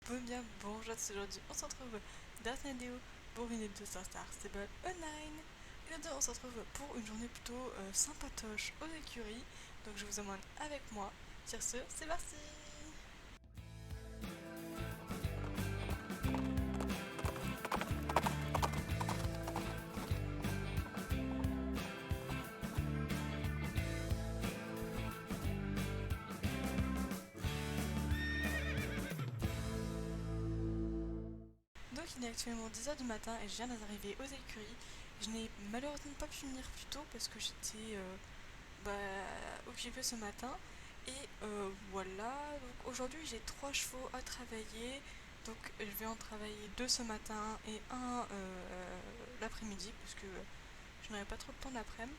Bonjour à tous, aujourd'hui on se retrouve dans cette vidéo pour une vidéo sur Star Stable Online. Et là-dedans on se retrouve pour une journée plutôt sympatoche aux écuries. Donc je vous emmène avec moi. Sur ce, c'est parti. Donc il est actuellement 10h du matin et je viens d'arriver aux écuries. Je n'ai malheureusement pas pu venir plus tôt parce que j'étais occupée ce matin. Et voilà, donc aujourd'hui j'ai 3 chevaux à travailler. Donc je vais en travailler 2 ce matin et un l'après-midi parce que je n'aurai pas trop de temps l'après-midi.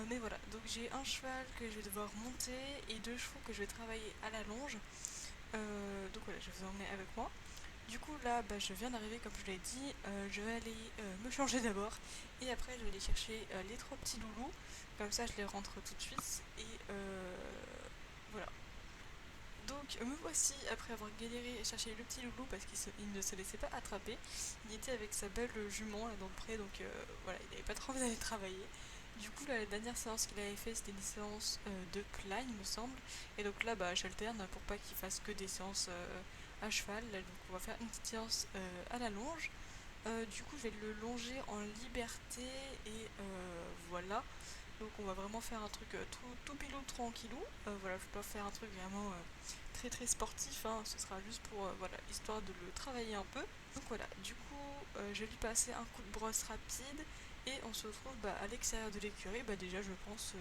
Mais voilà, donc j'ai un cheval que je vais devoir monter et 2 chevaux que je vais travailler à la longe. Donc voilà, je vais vous emmener avec moi. Du coup là, je viens d'arriver comme je l'ai dit. Je vais aller me changer d'abord et après je vais aller chercher les 3 petits loulous. Comme ça je les rentre tout de suite et voilà. Donc me voici après avoir galéré et cherché le petit loulou parce qu'il ne se laissait pas attraper. Il était avec sa belle jument là dans le pré, donc voilà, il n'avait pas trop envie d'aller travailler. Du coup la dernière séance qu'il avait fait c'était une séance de plat il me semble. Et donc là j'alterne pour pas qu'il fasse que des séances à cheval. Là, donc on va faire une petite séance à la longe. Du coup je vais le longer en liberté et voilà. Donc on va vraiment faire un truc tout pilou tranquillou. Voilà, je peux pas faire un truc vraiment très très sportif, hein. Ce sera juste pour voilà, histoire de le travailler un peu. Donc voilà, du coup je vais lui passer un coup de brosse rapide et on se retrouve à l'extérieur de l'écurie, déjà je pense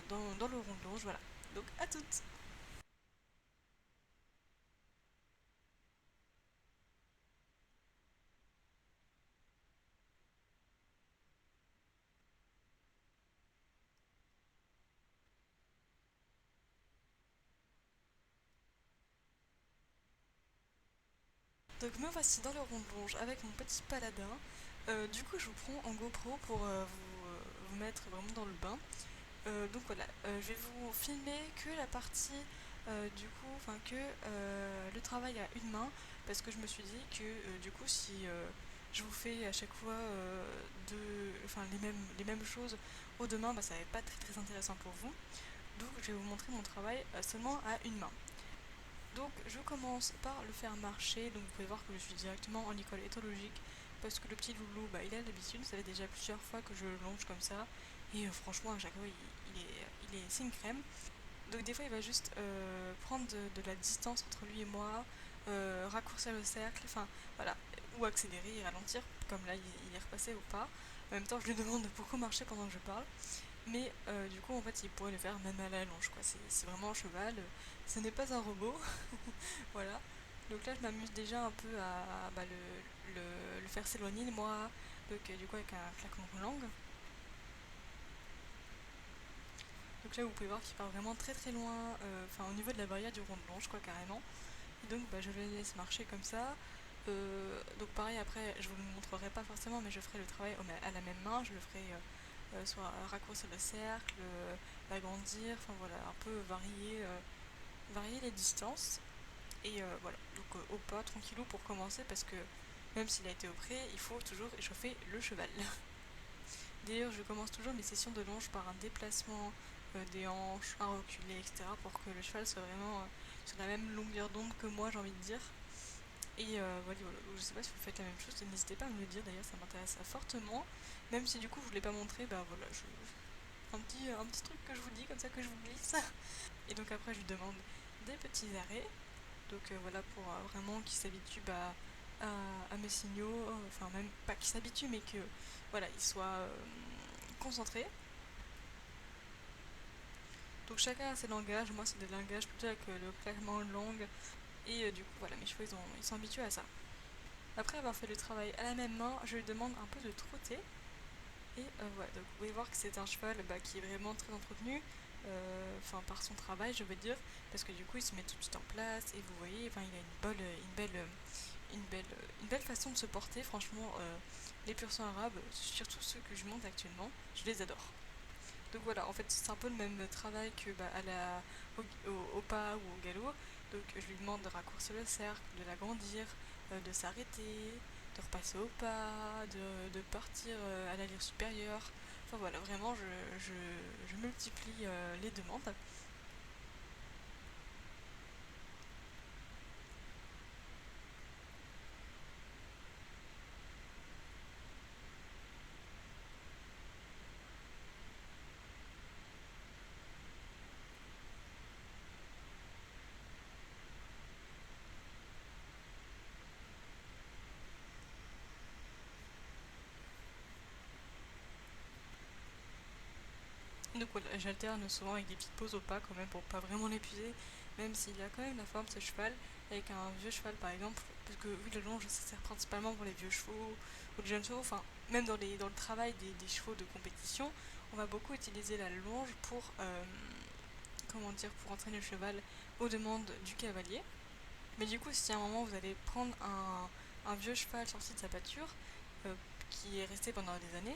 dans le rond de longe, voilà. Donc à toutes. Donc me voici dans le rond de longe avec mon petit paladin. Du coup je vous prends en GoPro pour vous mettre vraiment dans le bain. Donc voilà, je vais vous filmer que la partie enfin que le travail à une main, parce que je me suis dit que du coup si je vous fais à chaque fois les mêmes choses aux 2 mains, ça va être pas très très intéressant pour vous. Donc je vais vous montrer mon travail seulement à une main. Donc je commence par le faire marcher, donc vous pouvez voir que je suis directement en école éthologique parce que le petit loulou il a l'habitude, ça fait déjà plusieurs fois que je le longe comme ça et franchement à chaque fois c'est une crème. Donc des fois il va juste prendre de la distance entre lui et moi, raccourcir le cercle, enfin voilà, ou accélérer et ralentir comme là il est repassé au pas. En même temps je lui demande de beaucoup marcher pendant que je parle. Mais du coup, en fait, il pourrait le faire même à la longe, quoi. C'est vraiment un cheval. Ce n'est pas un robot. Voilà. Donc là, je m'amuse déjà un peu à le faire s'éloigner de moi. Donc, du coup, avec un claquement de langue. Donc là, vous pouvez voir qu'il part vraiment très très loin. Enfin, au niveau de la barrière du rond de longe, quoi, carrément. Et donc, je le laisse marcher comme ça. Donc pareil après je vous le montrerai pas forcément mais je ferai le travail à la même main, je le ferai soit raccourcir le cercle, l'agrandir, enfin voilà, un peu varier les distances. Et voilà, donc au pas, tranquillou pour commencer parce que même s'il a été au pré, il faut toujours échauffer le cheval. D'ailleurs, je commence toujours mes sessions de longe par un déplacement des hanches, un reculé, etc. pour que le cheval soit vraiment sur la même longueur d'onde que moi, j'ai envie de dire. Et voilà, je sais pas si vous faites la même chose, n'hésitez pas à me le dire d'ailleurs, ça m'intéresse fortement. Même si du coup je vous l'ai pas montré, voilà, un petit truc que je vous dis comme ça que je vous glisse. Et donc après je lui demande des petits arrêts. Donc voilà pour vraiment qu'il s'habitue à mes signaux, enfin même pas qu'il s'habitue mais que voilà, il soit concentré. Donc chacun a ses langages, moi c'est des langages plutôt avec le claquement de langue. Et du coup voilà, mes chevaux ils sont habitués à ça. Après avoir fait le travail à la même main, je lui demande un peu de trotter. Et voilà, donc vous pouvez voir que c'est un cheval qui est vraiment très entretenu, enfin par son travail je veux dire, parce que du coup il se met tout de suite en place et vous voyez, enfin il a une belle façon de se porter, franchement les pur sang arabes, surtout ceux que je monte actuellement, je les adore. Donc voilà, en fait c'est un peu le même travail que au pas ou au galop, Donc je lui demande de raccourcir le cercle, de l'agrandir, de s'arrêter, de repasser au pas, de partir à l'allure supérieure. Enfin voilà, vraiment je multiplie les demandes. Donc voilà, j'alterne souvent avec des petites pauses au pas quand même pour pas vraiment l'épuiser, même s'il a quand même la forme de ce cheval, avec un vieux cheval par exemple, parce que oui, le longe ça sert principalement pour les vieux chevaux ou les jeunes chevaux, enfin même dans le travail des chevaux de compétition, on va beaucoup utiliser la longe pour, comment dire, pour entraîner le cheval aux demandes du cavalier. Mais du coup, si à un moment vous allez prendre un vieux cheval sorti de sa pâture, euh, qui est resté pendant des années,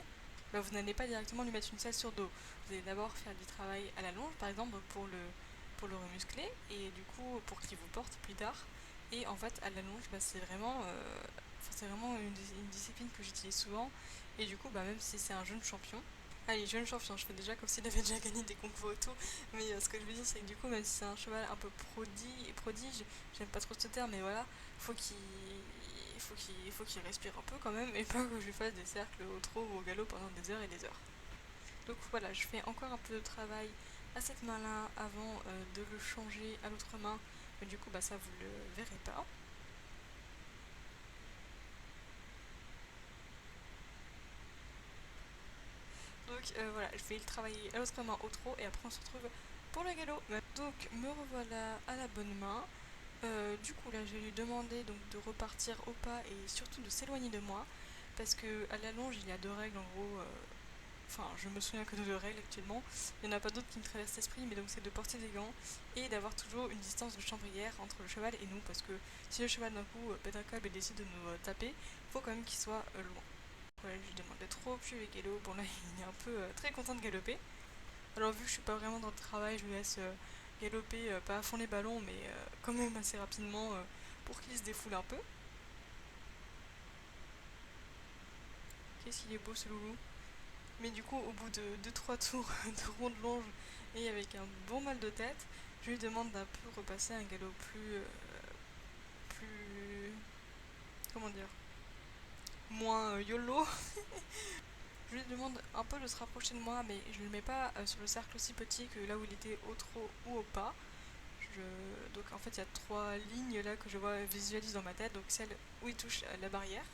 bah, vous n'allez pas directement lui mettre une selle sur dos. Vous allez d'abord faire du travail à la longe, par exemple, pour le remuscler, et du coup, pour qu'il vous porte plus tard. Et en fait, à la longe, bah, c'est vraiment une discipline que j'utilise souvent. Et du coup, bah, même si c'est un jeune champion, allez, jeune champion, je fais déjà comme s'il avait déjà gagné des concours et tout. Mais ce que je veux dire, c'est que du coup, même si c'est un cheval un peu prodige, j'aime pas trop ce terme, mais voilà, faut qu'il faut qu'il respire un peu quand même, et pas que je lui fasse des cercles au trot ou au galop pendant des heures et des heures. Donc voilà, je fais encore un peu de travail à cette main-là avant de le changer à l'autre main. Mais du coup, bah ça, vous le verrez pas. Donc voilà, je vais le travailler à l'autre main au trot et après on se retrouve pour le galop. Donc me revoilà à la bonne main. Du coup là je vais lui demander donc de repartir au pas et surtout de s'éloigner de moi parce que à la longe il y a deux règles en gros. Enfin, je me souviens que de deux règles actuellement. Il n'y en a pas d'autres qui me traversent l'esprit, mais donc c'est de porter des gants et d'avoir toujours une distance de chambrière entre le cheval et nous, parce que si le cheval d'un coup pète un câble et décide de nous taper, il faut quand même qu'il soit loin. Voilà, je lui demande de trop puis les galops. Bon là, il est un peu très content de galoper. Alors vu que je suis pas vraiment dans le travail, je lui laisse galoper, pas à fond les ballons, mais quand même assez rapidement pour qu'il se défoule un peu. Qu'est-ce qu'il est beau ce loulou. Mais du coup, au bout de deux trois tours de ronde longe et avec un bon mal de tête, je lui demande d'un peu repasser un galop plus, comment dire, moins YOLO. Je lui demande un peu de se rapprocher de moi, mais je ne le mets pas sur le cercle aussi petit que là où il était au trot ou au pas. Donc en fait, il y a trois lignes là que je vois visualise dans ma tête. Donc celle où il touche la barrière,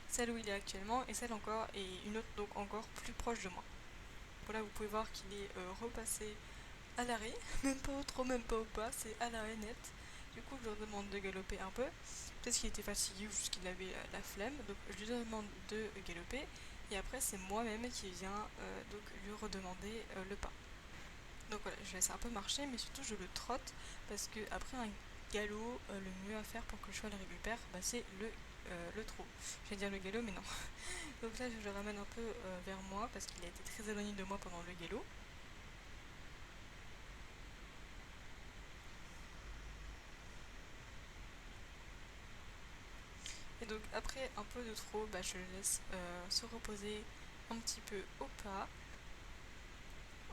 celle où il est actuellement et celle encore et une autre donc encore plus proche de moi. Voilà, vous pouvez voir qu'il est repassé à l'arrêt, même pas au trot, même pas au pas, c'est à l'arrêt net. Du coup, je leur demande de galoper un peu. Peut-être qu'il était fatigué ou juste qu'il avait la flemme, donc je lui demande de galoper. Et après, c'est moi-même qui viens donc lui redemander le pas. Donc voilà, je laisse un peu marcher, mais surtout je le trotte parce que après un galop, le mieux à faire pour que le cheval le récupère, bah, c'est le trot. Je vais dire le galop, mais non. Donc là, je le ramène un peu vers moi parce qu'il a été très éloigné de moi pendant le galop. Et donc après un peu de trot, bah, je le laisse se reposer un petit peu au pas.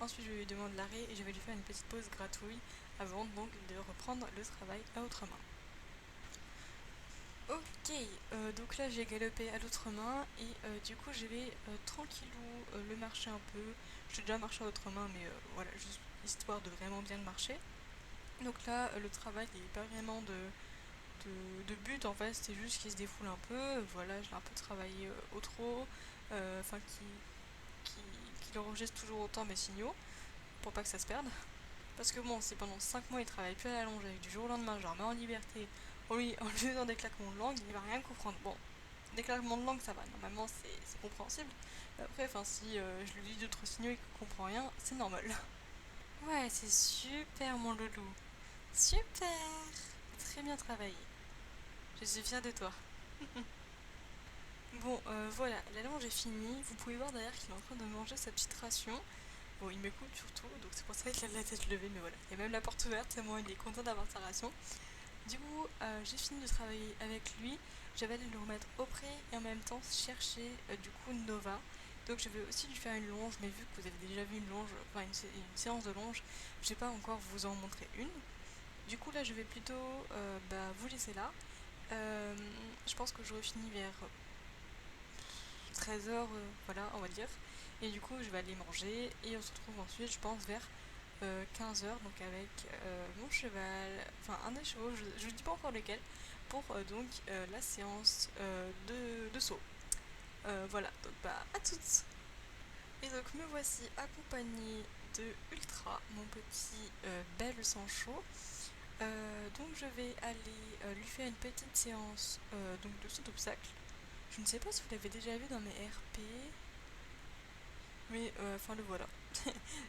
Ensuite, je lui demande l'arrêt et je vais lui faire une petite pause gratouille avant donc de reprendre le travail à l'autre main. Ok, donc là j'ai galopé à l'autre main et du coup je vais tranquillou le marcher un peu. J'ai déjà marché à l'autre main mais voilà, juste histoire de vraiment bien le marcher. Donc là le travail n'est pas vraiment de but en fait, c'est juste qu'il se défoule un peu. Voilà, je l'ai un peu travaillé au trot, enfin qu'il enregistre toujours autant mes signaux pour pas que ça se perde. Parce que bon, si pendant 5 mois il travaille plus à la longe et du jour au lendemain je le remets en liberté, en lui donnant des claquements de langue, il va rien comprendre. Bon, des claquements de langue ça va, normalement c'est compréhensible. Après, enfin si je lui dis d'autres signaux et qu'il comprend rien, c'est normal. Ouais, c'est super mon loulou. Super. Très bien travaillé. Je suis fière de toi. Bon, voilà, la longe est finie. Vous pouvez voir derrière qu'il est en train de manger sa petite ration. Bon, il m'écoute surtout, donc c'est pour ça qu'il a la tête levée, mais voilà. Il y a même la porte ouverte, c'est moi, il est content d'avoir sa ration. Du coup, j'ai fini de travailler avec lui. J'avais allé le remettre au pré et en même temps chercher du coup Nova. Donc je vais aussi lui faire une longe, mais vu que vous avez déjà vu une longe, enfin une séance de longe, je vais pas encore vous en montrer une. Du coup là je vais plutôt vous laisser là. Euh, je pense que j'aurai fini vers 13h, voilà on va dire. Et du coup je vais aller manger et on se retrouve ensuite je pense vers 15h donc avec mon cheval, enfin un des chevaux, je ne dis pas encore lequel, pour la séance de saut. Voilà, donc à toutes. Et donc me voici accompagnée de Ultra, mon petit bel sang chaud. Donc je vais aller lui faire une petite séance de saut d'obstacle. Je ne sais pas si vous l'avez déjà vu dans mes RP, mais enfin le voilà.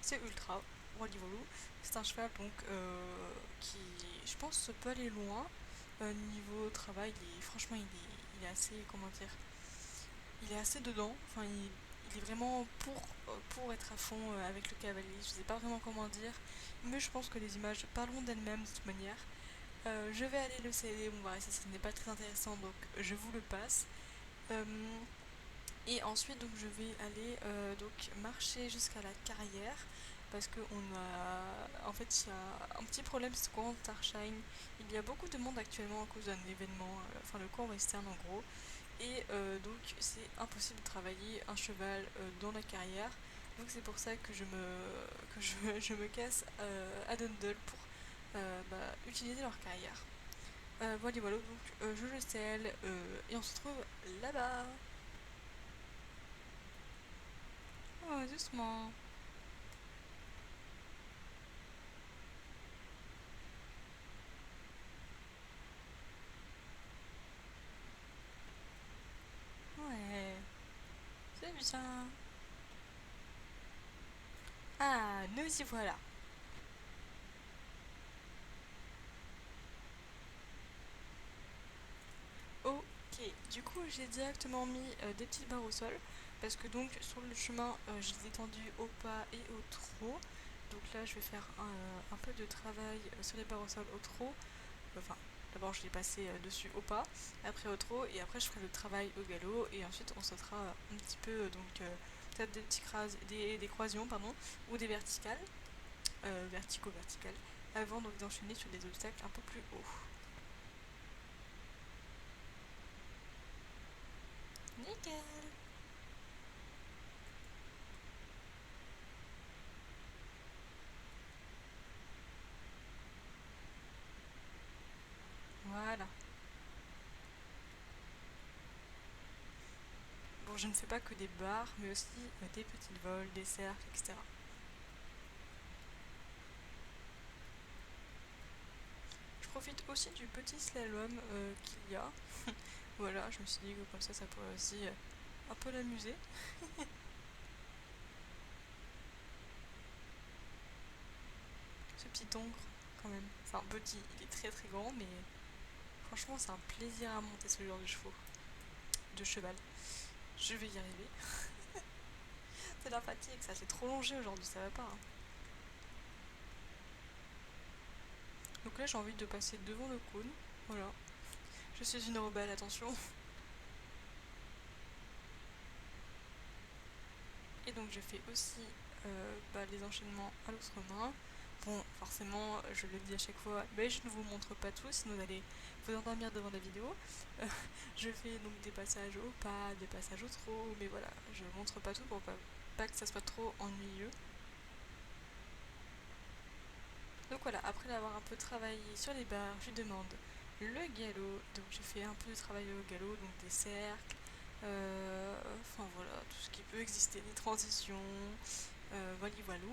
C'est Ultra, Wally-Walou. C'est un cheval qui, je pense, peut aller loin. Niveau travail, franchement, il est assez, comment dire, il est assez dedans. Enfin, il est vraiment pour être à fond avec le cavalier. Je sais pas vraiment comment dire, mais je pense que les images parleront d'elles-mêmes de toute manière. Je vais aller le céder, bon voilà, ça ce n'est pas très intéressant donc je vous le passe. Euh, et ensuite donc je vais aller marcher jusqu'à la carrière parce que il y a un petit problème c'est qu'en Starshine il y a beaucoup de monde actuellement à cause d'un événement, enfin le cours western en gros. Et donc c'est impossible de travailler un cheval dans la carrière. Donc c'est pour ça que je me casse à Dundle pour utiliser leur carrière. Voilà, donc je le scelle et on se retrouve là-bas. Oh, doucement. Ouais, c'est bien. Ah, nous y voilà. Ok, du coup j'ai directement mis des petites barres au sol parce que donc sur le chemin je les ai tendues au pas et au trot. Donc là je vais faire un peu de travail sur les barres au sol au trot. Enfin, d'abord je l'ai passé dessus au pas, après au trot et après je ferai le travail au galop et ensuite on sautera un petit peu peut-être des croisions pardon ou des verticales, verticales avant donc d'enchaîner sur des obstacles un peu plus hauts. Nickel. Voilà. Bon, je ne fais pas que des barres, mais aussi des petites vols, des cercles, etc. Je profite aussi du petit slalom qu'il y a. Voilà, je me suis dit que comme ça pourrait aussi un peu l'amuser. Ce petit ongre, quand même. Enfin, petit, il est très très grand, mais franchement, c'est un plaisir à monter ce genre de chevaux. De cheval. Je vais y arriver. C'est la fatigue, ça s'est trop longé aujourd'hui, ça va pas. Hein. Donc là, j'ai envie de passer devant le cône. Voilà. Je suis une rebelle, attention. Et donc je fais aussi les enchaînements à l'autre main. Bon, forcément, je le dis à chaque fois, mais je ne vous montre pas tout, sinon vous allez vous endormir devant la vidéo. Euh, je fais donc des passages au pas, des passages au trot, mais voilà, je ne montre pas tout pour pas que ça soit trop ennuyeux. Donc voilà, après avoir un peu travaillé sur les barres, je demande le galop. Donc je fais un peu de travail au galop, donc des cercles, enfin voilà, tout ce qui peut exister, des transitions, voilà.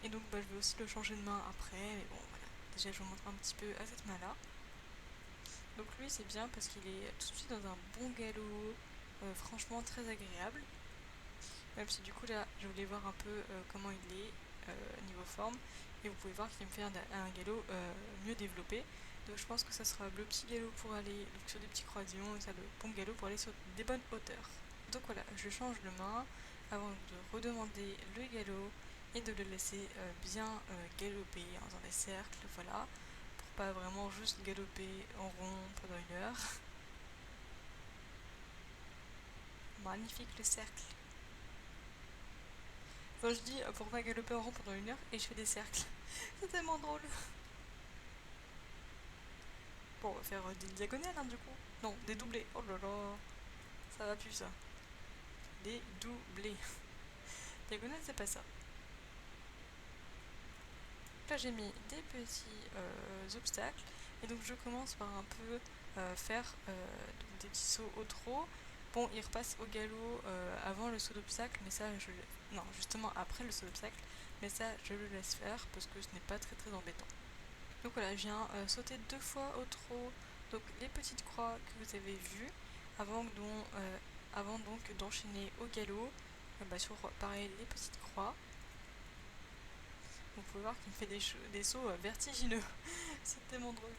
Et donc je vais aussi le changer de main après, mais bon voilà. Déjà je vous montre un petit peu à cette main-là. Donc lui c'est bien parce qu'il est tout de suite dans un bon galop, franchement très agréable. Même si du coup là je voulais voir un peu comment il est niveau forme. Et vous pouvez voir qu'il me fait un galop mieux développé. Donc je pense que ça sera le petit galop pour aller donc, sur des petits croisillons et ça le bon galop pour aller sur des bonnes hauteurs. Donc voilà, je change de main avant de redemander le galop et de le laisser bien galoper en faisant des cercles, voilà, pour pas vraiment juste galoper en rond pendant 1 heure. Magnifique le cercle. Enfin, je dis pour pas galoper en rond pendant 1 heure et je fais des cercles. C'est tellement drôle. Bon, on va faire des diagonales du coup. Non, des doublés. Oh là là, ça va plus ça. Des doublés. Diagonale, c'est pas ça. Là, j'ai mis des petits obstacles. Et donc, je commence par un peu faire des petits sauts au trot. Bon, il repasse au galop avant le saut d'obstacle, mais ça, non, justement après le saut d'obstacle. Mais ça, je le laisse faire parce que ce n'est pas très très embêtant. Donc voilà, je viens sauter 2 fois au trot. Donc les petites croix que vous avez vues avant donc d'enchaîner au galop sur pareil les petites croix. Vous pouvez voir qu'il me fait des sauts vertigineux. C'est tellement drôle.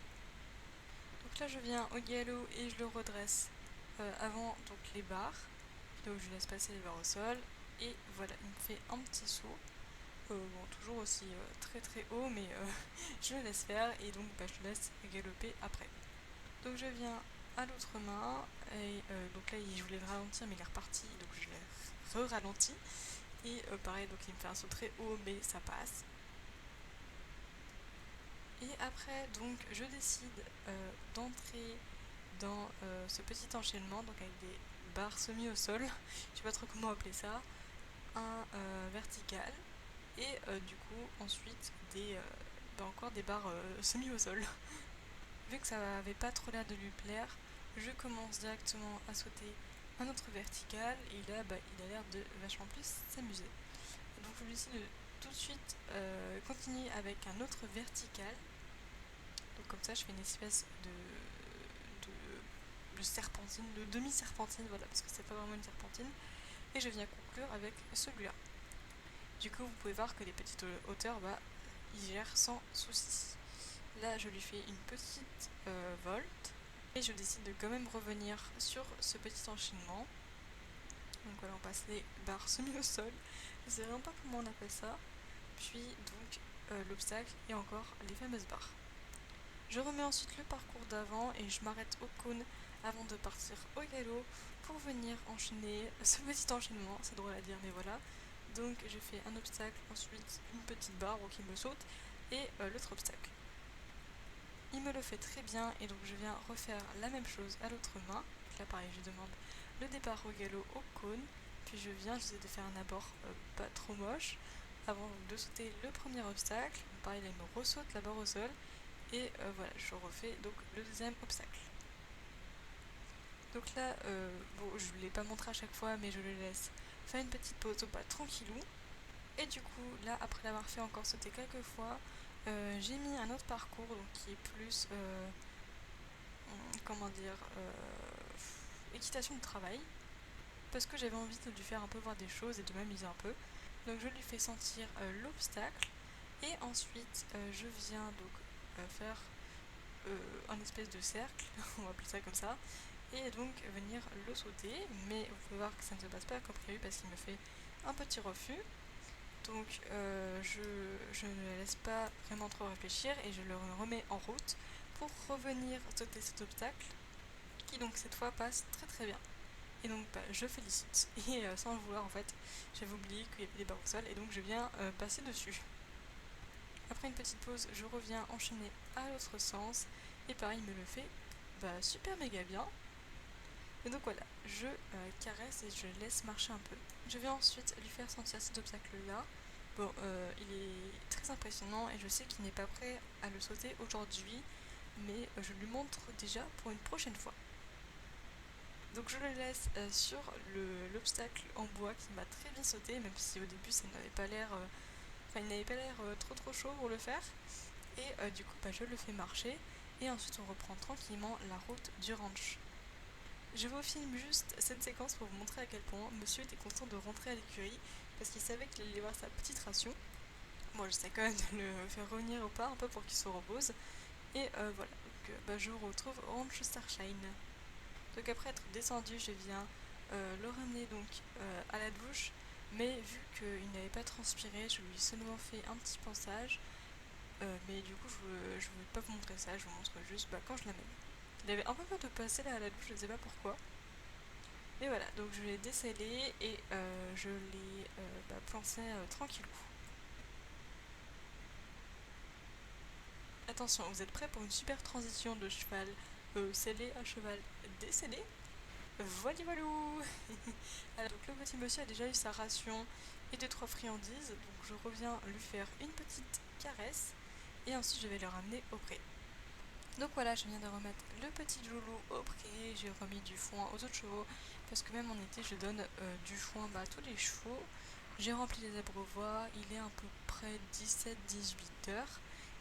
Donc là je viens au galop et je le redresse avant donc les barres. Donc je laisse passer les barres au sol. Et voilà, il me fait un petit saut. Bon, toujours aussi très très haut, mais je le laisse faire et donc je le laisse galoper après. Donc je viens à l'autre main et donc là je voulais le ralentir mais il est reparti, donc je l'ai re-ralenti. Et pareil, donc il me fait un saut très haut mais ça passe. Et après donc je décide d'entrer dans ce petit enchaînement, donc avec des barres semi au sol, je sais pas trop comment appeler ça, un vertical et du coup ensuite encore des barres semi au sol. Vu que ça n'avait pas trop l'air de lui plaire, je commence directement à sauter un autre vertical et là il a l'air de vachement plus s'amuser. Donc je décide de tout de suite continuer avec un autre vertical. Donc comme ça je fais une espèce de serpentine, de demi-serpentine, voilà, parce que c'est pas vraiment une serpentine. Et je viens conclure avec celui-là. Du coup vous pouvez voir que les petites hauteurs, il gère sans souci. Là je lui fais une petite volte et je décide de quand même revenir sur ce petit enchaînement. Donc voilà, on passe les barres semi au sol, je sais vraiment pas comment on appelle ça, puis donc l'obstacle et encore les fameuses barres. Je remets ensuite le parcours d'avant et je m'arrête au cône avant de partir au galop pour venir enchaîner ce petit enchaînement, c'est drôle à dire mais voilà. Donc je fais un obstacle, ensuite une petite barre qui me saute et l'autre obstacle. Il me le fait très bien et donc je viens refaire la même chose à l'autre main. Là pareil, je demande le départ au galop au cône, puis j'essaie de faire un abord pas trop moche avant de sauter le premier obstacle. Pareil, là il me ressaute la barre au sol et voilà, je refais donc le deuxième obstacle. Donc là, je ne l'ai pas montré à chaque fois mais je le laisse faire une petite pause au pas tranquillou. Et du coup, là, après l'avoir fait encore sauter quelques fois, j'ai mis un autre parcours donc, qui est plus, équitation de travail. Parce que j'avais envie de lui faire un peu voir des choses et de m'amuser un peu. Donc je lui fais sentir l'obstacle. Et ensuite, je viens donc faire un espèce de cercle, on va appeler ça comme ça. Et donc venir le sauter. Mais vous pouvez voir que ça ne se passe pas comme prévu parce qu'il me fait un petit refus. Donc je ne laisse pas vraiment trop réfléchir et je le remets en route pour revenir sauter cet obstacle qui donc cette fois passe très très bien. Et donc je félicite et sans le vouloir en fait j'avais oublié qu'il y avait des barres au sol et donc je viens passer dessus. Après une petite pause je reviens enchaîner à l'autre sens et pareil il me le fait super méga bien. Et donc voilà, je caresse et je laisse marcher un peu. Je vais ensuite lui faire sentir cet obstacle-là. Bon, il est très impressionnant et je sais qu'il n'est pas prêt à le sauter aujourd'hui, mais je lui montre déjà pour une prochaine fois. Donc je le laisse sur l'obstacle en bois qui m'a très bien sauté, même si au début ça n'avait pas l'air, il n'avait pas l'air trop chaud pour le faire. Et du coup, je le fais marcher et ensuite on reprend tranquillement la route du ranch. Je vous filme juste cette séquence pour vous montrer à quel point monsieur était content de rentrer à l'écurie parce qu'il savait qu'il allait voir sa petite ration. Moi j'essaie quand même de le faire revenir au pas un peu pour qu'il se repose. Et voilà, donc je vous retrouve au Ranch Starshine. Donc après être descendu, je viens le ramener donc à la douche, mais vu qu'il n'avait pas transpiré, je lui ai seulement fait un petit pansage. mais du coup je veux pas vous montrer ça, je vous montre juste quand je l'amène. Il avait un peu peur de passer là à la douche, je ne sais pas pourquoi. Et voilà, donc je l'ai descellé et je l'ai plancé tranquillou. Attention, vous êtes prêts pour une super transition de cheval scellé à cheval décellé? Voilà voilou. Alors donc le petit monsieur a déjà eu sa ration et 2-3 friandises, donc je reviens lui faire une petite caresse et ensuite je vais le ramener au pré. Donc voilà, je viens de remettre le petit Joulou au pré, j'ai remis du foin aux autres chevaux, parce que même en été je donne du foin à tous les chevaux. J'ai rempli les abreuvoirs, il est à peu près 17-18 heures,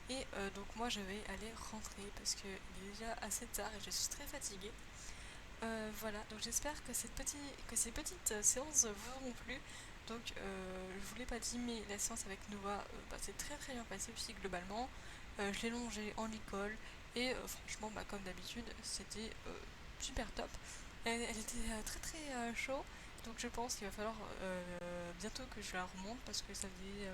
et donc moi je vais aller rentrer, parce qu'il est déjà assez tard et je suis très fatiguée. Voilà, donc j'espère que ces petites séances vous auront plu. Donc je vous l'ai pas dit, mais la séance avec Noah s'est très très bien passée aussi globalement. Je l'ai longée en licol et franchement comme d'habitude c'était super top. Elle était très très chaud, donc je pense qu'il va falloir bientôt que je la remonte parce que ça faisait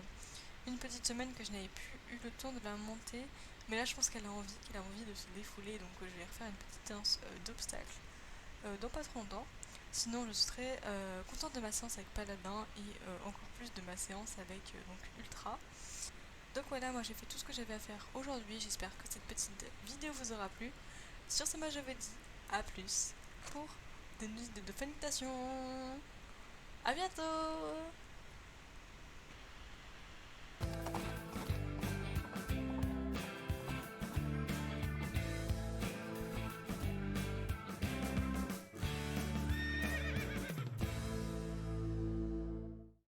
une petite semaine que je n'avais plus eu le temps de la monter. Mais là je pense qu'elle a envie de se défouler, donc je vais refaire une petite séance d'obstacles dans pas trop longtemps. Sinon, je serai contente de ma séance avec Paladin et encore plus de ma séance avec donc Ultra. Donc voilà, moi j'ai fait tout ce que j'avais à faire aujourd'hui. J'espère que cette petite vidéo vous aura plu. Sur ce, moi je vous dis à plus pour des news de félicitations. À bientôt.